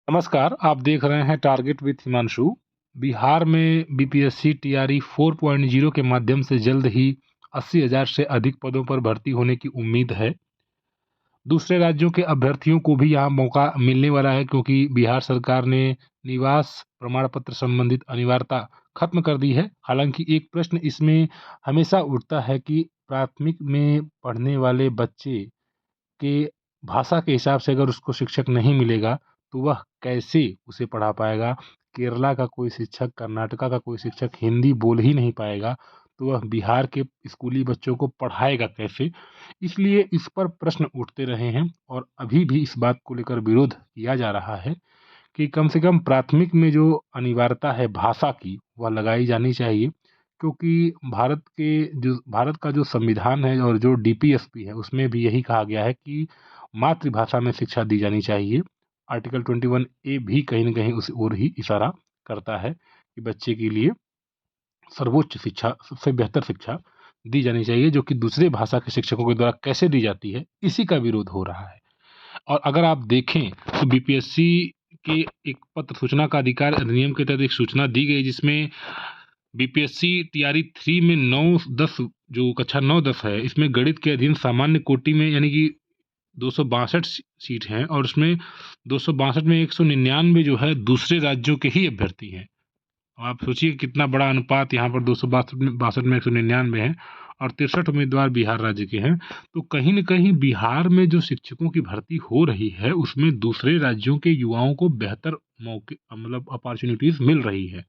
नमस्कार, आप देख रहे हैं टारगेट विद हिमांशु। बिहार में बीपीएससी टीआरई 4.0 के माध्यम से जल्द ही 80,000 से अधिक पदों पर भर्ती होने की उम्मीद है। दूसरे राज्यों के अभ्यर्थियों को भी यहाँ मौका मिलने वाला है क्योंकि बिहार सरकार ने निवास प्रमाण पत्र संबंधित अनिवार्यता खत्म कर दी है। हालांकि एक प्रश्न इसमें हमेशा उठता है कि प्राथमिक में पढ़ने वाले बच्चे के भाषा के हिसाब से अगर उसको शिक्षक नहीं मिलेगा, तो वह कैसे उसे पढ़ा पाएगा? केरला का कोई शिक्षक, कर्नाटका का कोई शिक्षक हिंदी बोल ही नहीं पाएगा, तो वह बिहार के स्कूली बच्चों को पढ़ाएगा कैसे? इसलिए इस पर प्रश्न उठते रहे हैं और अभी भी इस बात को लेकर विरोध किया जा रहा है कि कम से कम प्राथमिक में जो अनिवार्यता है भाषा की, वह लगाई जानी चाहिए। क्योंकि भारत का जो संविधान है और जो डीपीएसपी है, उसमें भी यही कहा गया है कि मातृभाषा में शिक्षा दी जानी चाहिए। आर्टिकल 21 ए भी कहीं न कहीं उस ओर ही इशारा करता है कि बच्चे के लिए सर्वोच्च शिक्षा, सबसे बेहतर शिक्षा दी जानी चाहिए, जो कि दूसरे भाषा के शिक्षकों के द्वारा कैसे दी जाती है, इसी का विरोध हो रहा है। और अगर आप देखें तो बीपीएससी के एक पत्र सूचना का अधिकार अधिनियम के तहत एक सूचना दी गई जिसमें बीपीएससी टीआरई 3 में 9-10 जो कक्षा 9-10 है, इसमें गणित के अधीन सामान्य कोटि में यानी कि 262 सीट हैं और उसमें 262 में 199 जो है दूसरे राज्यों के ही अभ्यर्थी हैं। आप सोचिए कितना बड़ा अनुपात यहाँ पर 262 में 199 है और 63 उम्मीदवार बिहार राज्य के हैं। तो कहीं न कहीं बिहार में जो शिक्षकों की भर्ती हो रही है, उसमें दूसरे राज्यों के युवाओं को बेहतर मौके मतलब अपॉर्च्युनिटीज़ मिल रही है।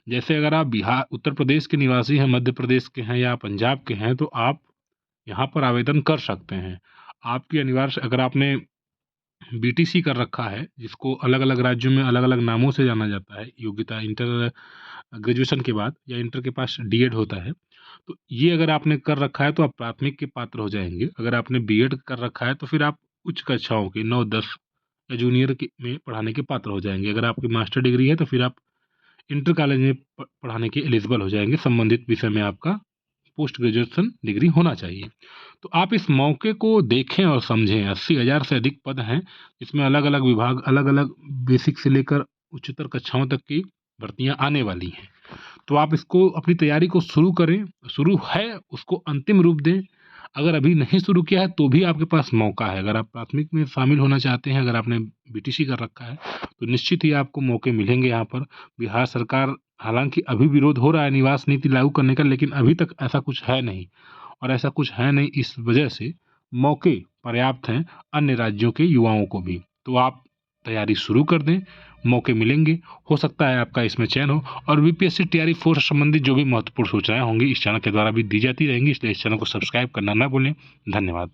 जैसे अगर आप उत्तर प्रदेश के निवासी हैं, मध्य प्रदेश के हैं या पंजाब के हैं, तो आप यहाँ पर आवेदन कर सकते हैं। आपकी अनिवार्य अगर आपने बीटीसी कर रखा है, जिसको अलग-अलग राज्यों में अलग-अलग नामों से जाना जाता है, योग्यता इंटर ग्रेजुएशन के बाद या इंटर के पास डीएड होता है, तो ये अगर आपने कर रखा है तो आप प्राथमिक के पात्र हो जाएँगे। अगर आपने बीएड कर रखा है तो फिर आप उच्च कक्षाओं के 9-10 या जूनियर के में पढ़ाने के पात्र हो जाएँगे। अगर आपकी मास्टर डिग्री है तो फिर आप इंटर कॉलेज में पढ़ाने के एलिजिबल हो जाएँगे, संबंधित विषय में आपका पोस्ट ग्रेजुएशन डिग्री होना चाहिए। तो आप इस मौके को देखें और समझें, 80,000 से अधिक पद हैं, इसमें अलग-अलग विभाग, अलग-अलग बेसिक से लेकर उच्चतर कक्षाओं तक की भर्तियाँ आने वाली हैं। तो आप इसको अपनी तैयारी को शुरू करें, शुरू है उसको अंतिम रूप दें। अगर अभी नहीं शुरू किया है तो भी आपके पास मौका है। अगर आप प्राथमिक में शामिल होना चाहते हैं, अगर आपने बीटीसी कर रखा है, तो निश्चित ही आपको मौके मिलेंगे यहाँ पर। बिहार सरकार हालाँकि अभी विरोध हो रहा है निवास नीति लागू करने का, लेकिन अभी तक ऐसा कुछ है नहीं और ऐसा कुछ है नहीं इस वजह से मौके पर्याप्त हैं अन्य राज्यों के युवाओं को भी। तो आप तैयारी शुरू कर दें, मौके मिलेंगे, हो सकता है आपका इसमें चयन हो और बीपीएससी टीआरई 4 से संबंधित जो भी महत्वपूर्ण सूचनाएँ होंगी इस चैनल के द्वारा भी दी जाती रहेंगी, इसलिए इस चैनल को सब्सक्राइब करना ना भूलें। धन्यवाद।